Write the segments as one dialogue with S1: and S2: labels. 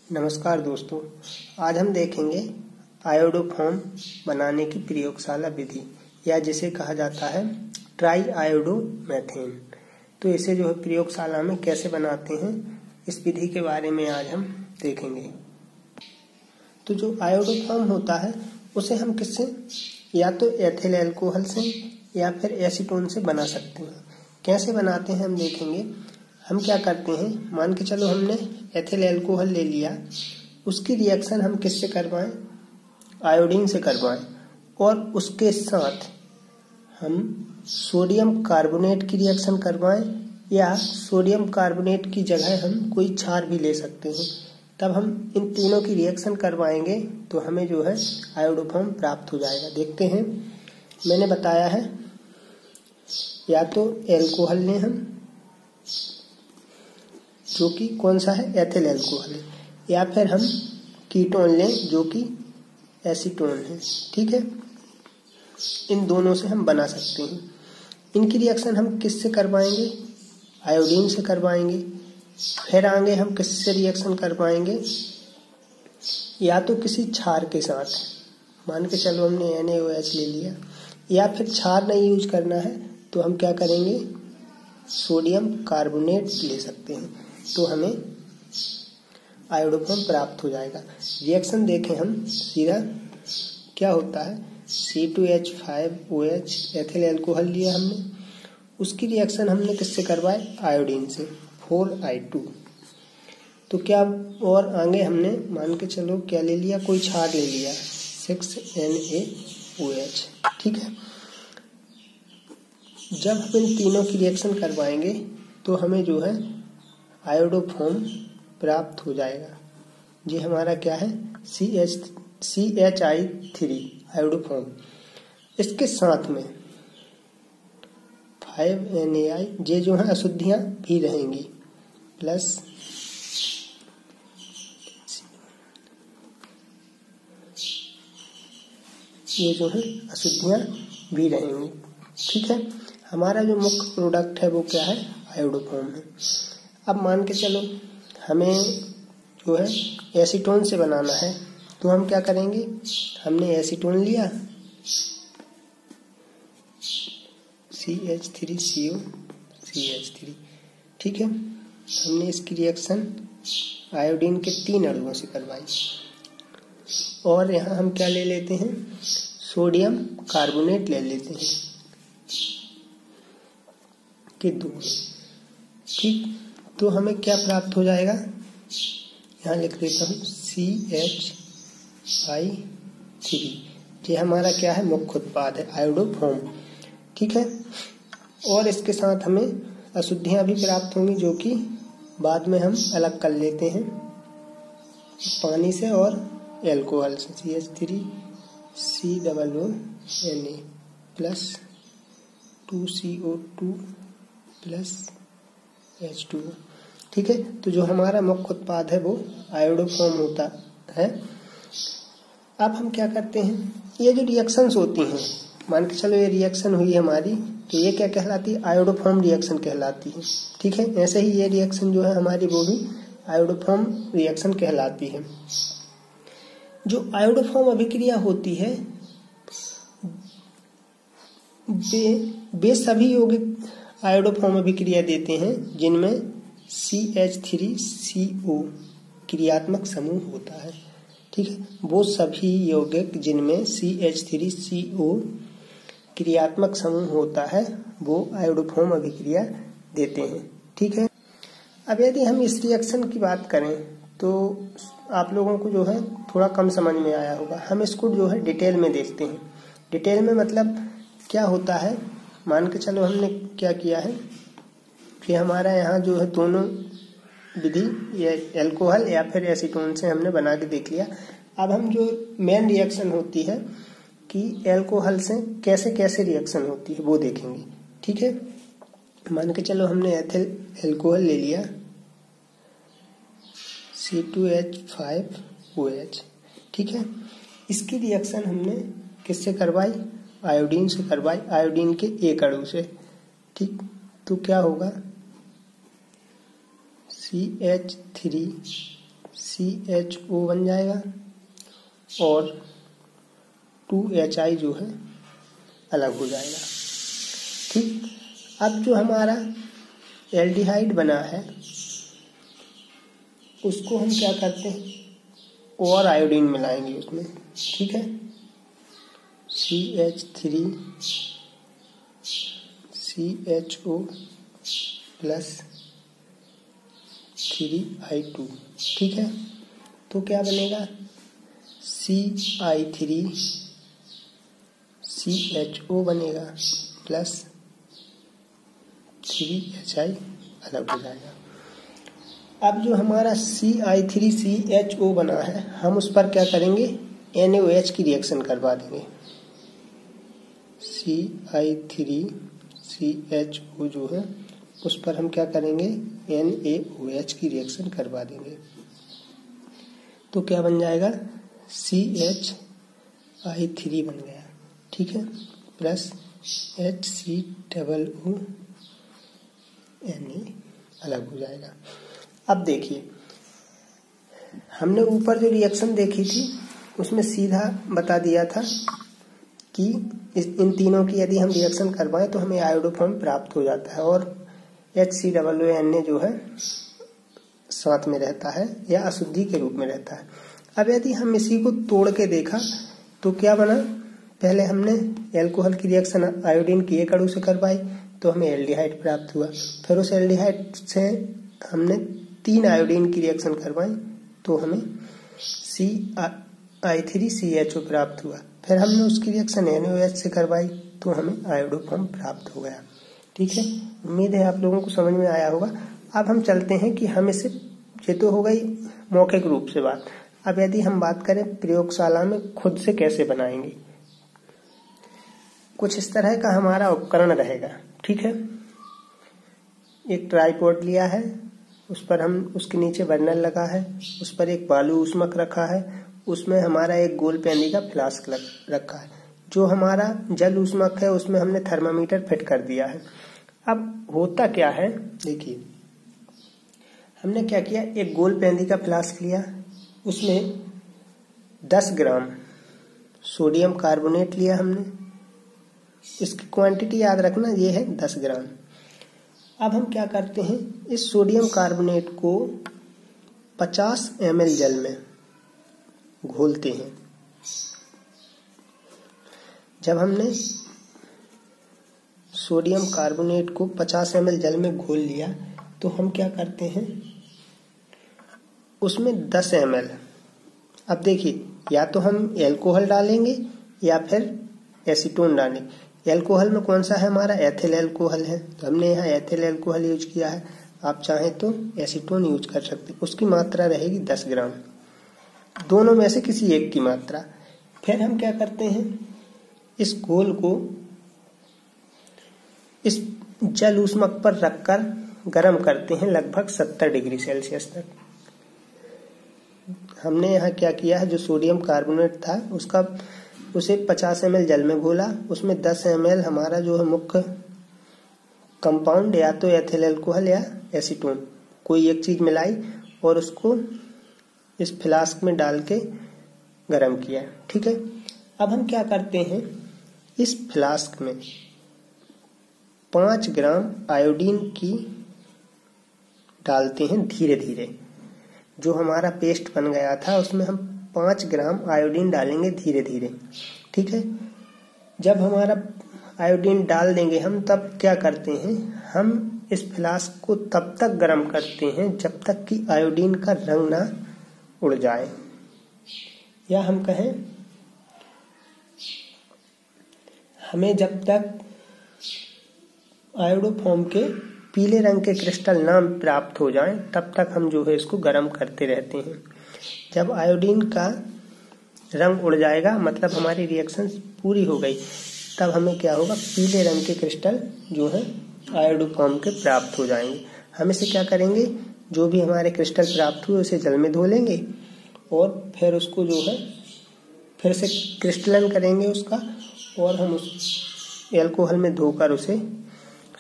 S1: नमस्कार दोस्तों, आज हम देखेंगे आयोडोफॉर्म बनाने की प्रयोगशाला विधि या जिसे कहा जाता है ट्राई आयोडोमेथेन। तो इसे जो है प्रयोगशाला में कैसे बनाते हैं, इस विधि के बारे में आज हम देखेंगे। तो जो आयोडोफॉर्म होता है उसे हम किससे, या तो एथिल अल्कोहल से या फिर एसीटोन से बना सकते हैं। कैसे बनाते हैं हम देखेंगे। हम क्या करते हैं, मान के चलो हमने एथिल अल्कोहल ले लिया, उसकी रिएक्शन हम किससे करवाएं, आयोडीन से करवाएं, और उसके साथ हम सोडियम कार्बोनेट की रिएक्शन करवाएं या सोडियम कार्बोनेट की जगह हम कोई क्षार भी ले सकते हैं। तब हम इन तीनों की रिएक्शन करवाएंगे तो हमें जो है आयोडोफॉर्म प्राप्त हो जाएगा। देखते हैं, मैंने बताया है या तो अल्कोहल लें हम, जो कि कौन सा है, एथिल अल्कोहल है, या फिर हम कीटोन लें जो कि एसीटोन है। ठीक है, इन दोनों से हम बना सकते हैं। इनकी रिएक्शन हम किससे करवाएंगे, आयोडीन से करवाएंगे। फिर आगे हम किससे रिएक्शन करवाएंगे, या तो किसी क्षार के साथ, मान के चलो हमने NaOH ले लिया, या फिर क्षार नहीं यूज करना है तो हम क्या करेंगे, सोडियम कार्बोनेट ले सकते हैं, तो हमें आयोडोफॉर्म प्राप्त हो जाएगा। रिएक्शन देखें हम सीधा क्या होता है, C2H5OH एथिल अल्कोहल लिया हमने, उसकी रिएक्शन हमने किससे करवाए, आयोडीन से, 4I2। तो क्या, और आगे हमने मान के चलो क्या ले लिया, कोई क्षार ले लिया, 6NaOH। ठीक है, जब हम इन तीनों की रिएक्शन करवाएंगे तो हमें जो है आयोडोफॉर्म प्राप्त हो जाएगा। ये हमारा क्या है, CHI3 आयोडोफॉर्म। इसके साथ में 5NaI, ये जो है अशुद्धियां भी रहेंगी, प्लस ये जो है अशुद्धियां भी रहेंगी। ठीक है, हमारा जो मुख्य प्रोडक्ट है वो क्या है, आयोडोफॉर्म है। अब मान के चलो हमें जो है एसीटोन से बनाना है, तो हम क्या करेंगे, हमने एसीटोन लिया, CH3CO CH3। ठीक है, हमने इसकी रिएक्शन आयोडीन के 3 अणुओं से करवाई, और यहाँ हम क्या ले लेते हैं, सोडियम कार्बोनेट ले लेते हैं कि 2। ठीक, तो हमें क्या प्राप्त हो जाएगा, यहाँ लिख देता हूँ CHI3। ये हमारा क्या है, मुख्य उत्पाद है आयोडोफॉर्म। ठीक है, और इसके साथ हमें अशुद्धियां भी प्राप्त होंगी जो कि बाद में हम अलग कर लेते हैं पानी से और अल्कोहल से, CH3COONA plus 2CO2 plus H2O। ठीक है, तो जो हमारा मुख्य उत्पाद है वो आयोडोफॉर्म होता है। अब हम क्या करते हैं, ये जो रिएक्शंस होती हैं, मान के चलो ये रिएक्शन हुई हमारी, तो ये क्या कहलाती है, आयोडोफॉर्म रिएक्शन कहलाती है। ठीक है, ऐसे ही ये रिएक्शन जो है हमारी वो भी आयोडोफॉर्म रिएक्शन कहलाती है। जो आयोडोफॉर्म अभिक्रिया होती है वे सभी यौगिक आयोडोफॉर्म अभिक्रिया देते हैं जिनमें CH3CO क्रियात्मक समूह होता है। ठीक है, वो सभी यौगिक जिनमें CH3CO क्रियात्मक समूह होता है वो आयोडोफॉर्म अभिक्रिया देते हैं। ठीक है, अब यदि हम इस रिएक्शन की बात करें तो आप लोगों को जो है थोड़ा कम समझ में आया होगा। हम इसको जो है डिटेल में देखते हैं। डिटेल में मतलब क्या होता है, मान के चलो हमने क्या किया है कि हमारा यहाँ जो है दोनों विधि, ये अल्कोहल या फिर एसीटोन से हमने बना के देख लिया। अब हम जो मेन रिएक्शन होती है कि अल्कोहल से कैसे कैसे रिएक्शन होती है वो देखेंगे। ठीक है, मान के चलो हमने एथिल अल्कोहल ले लिया, C2H5OH। ठीक है, इसकी रिएक्शन हमने किससे करवाई, आयोडीन से करवाई, आयोडीन के 1 अणु से। ठीक, तो क्या होगा, CH3 CHO बन जाएगा और 2HI जो है अलग हो जाएगा। ठीक, अब जो हमारा एल्डिहाइड बना है उसको हम क्या करते हैं, और आयोडीन मिलाएंगे उसमें। ठीक है, CH3CHO प्लस 3I2। ठीक है, तो क्या बनेगा, CI3CHO बनेगा प्लस 3HI अलग हो जाएगा। अब जो हमारा CI3CHO बना है हम उस पर क्या करेंगे, NaOH की रिएक्शन करवा देंगे। CI3CHO जो है उस पर हम क्या करेंगे, NaOH की रिएक्शन करवा देंगे। तो क्या बन जाएगा, CHI3 बन गया। ठीक है, प्लस HCOO Na अलग हो जाएगा। अब देखिए, हमने ऊपर जो रिएक्शन देखी थी उसमें सीधा बता दिया था कि इन तीनों की यदि हम रिएक्शन करवाएं तो हमें आयोडोफॉर्म प्राप्त हो जाता है और HCOONA जो है साथ में रहता है या अशुद्धि के रूप में रहता है। अब यदि हम इसी को तोड़ के देखा तो क्या बना, पहले हमने एल्कोहल की रिएक्शन आयोडीन की एक अणु से करवाई तो हमें एल्डिहाइड प्राप्त हुआ। फिर उस एल्डिहाइड से हमने 3 आयोडीन की रिएक्शन करवाई तो हमें CI3CHO प्राप्त हुआ। फिर हमने उसकी रिएक्शन NaOH से करवाई तो हमें आयोडोफॉर्म प्राप्त हो गया। ठीक है, उम्मीद है आप लोगों को समझ में आया होगा। अब हम चलते हैं कि हम इसे, ये तो हो गई मौखिक रूप से बात। अब यदि हम बात करें प्रयोगशाला में खुद से कैसे बनाएंगे, कुछ इस तरह का हमारा उपकरण रहेगा। ठीक है, एक ट्राइपॉड लिया है, उस पर हम, उसके नीचे बर्नर लगा है, उस पर एक बालू ऊष्मक रखा है, उसमें हमारा एक गोल पेंदी का फ्लास्क रखा है। जो हमारा जल ऊष्मक है उसमें हमने थर्मामीटर फिट कर दिया है। अब होता क्या है, देखिए हमने क्या किया, एक गोल पेंदी का फ्लास्क लिया, उसमें 10 ग्राम सोडियम कार्बोनेट लिया हमने। इसकी क्वांटिटी याद रखना, ये है 10 ग्राम। अब हम क्या करते हैं, इस सोडियम कार्बोनेट को 50 ml जल में घोलते हैं। जब हमने सोडियम कार्बोनेट को 50 ml जल में घोल लिया तो हम क्या करते हैं, उसमें 10 ml, अब देखिए या तो हम एल्कोहल डालेंगे या फिर एसीटोन डालेंगे। एल्कोहल में कौन सा है हमारा, एथिल एल्कोहल है, तो हमने यहाँ एथिल एल्कोहल यूज किया है। आप चाहें तो एसीटोन यूज कर सकते हैं, उसकी मात्रा रहेगी 10 ग्राम, दोनों में से किसी एक की मात्रा। फिर हम क्या करते हैं, इस घोल को इस जल ऊष्मक पर रखकर गर्म करते हैं लगभग 70 डिग्री सेल्सियस तक। हमने यहाँ क्या किया है, जो सोडियम कार्बोनेट था उसे 50 ml जल में घोला, उसमें 10 ml हमारा जो है मुख्य कंपाउंड या तो एथिल एल्कोहल या एसीटोन कोई एक चीज मिलाई और उसको इस फ्लास्क में डाल के गर्म किया। ठीक है, अब हम क्या करते हैं, इस फ्लास्क में 5 ग्राम आयोडीन की डालते हैं धीरे धीरे। जो हमारा पेस्ट बन गया था उसमें हम 5 ग्राम आयोडीन डालेंगे धीरे धीरे। ठीक है, जब हमारा आयोडीन डाल देंगे हम, तब क्या करते हैं, हम इस फ्लास्क को तब तक गर्म करते हैं जब तक कि आयोडीन का रंग ना उड़ जाए, या हम कहें हमें जब तक आयोडोफॉर्म के पीले रंग के क्रिस्टल ना प्राप्त हो जाएं तब तक हम जो है इसको गर्म करते रहते हैं। जब आयोडीन का रंग उड़ जाएगा मतलब हमारी रिएक्शन पूरी हो गई, तब हमें क्या होगा, पीले रंग के क्रिस्टल जो है आयोडोफॉर्म के प्राप्त हो जाएंगे। हम इसे क्या करेंगे, जो भी हमारे क्रिस्टल प्राप्त हुए उसे जल में धो लेंगे और फिर उसको जो है फिर से क्रिस्टलन करेंगे उसका, और हम उस एल्कोहल में धोकर उसे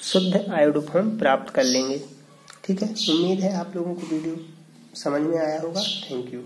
S1: शुद्ध आयोडोफॉर्म प्राप्त कर लेंगे। ठीक है, उम्मीद है आप लोगों को वीडियो समझ में आया होगा। Thank you.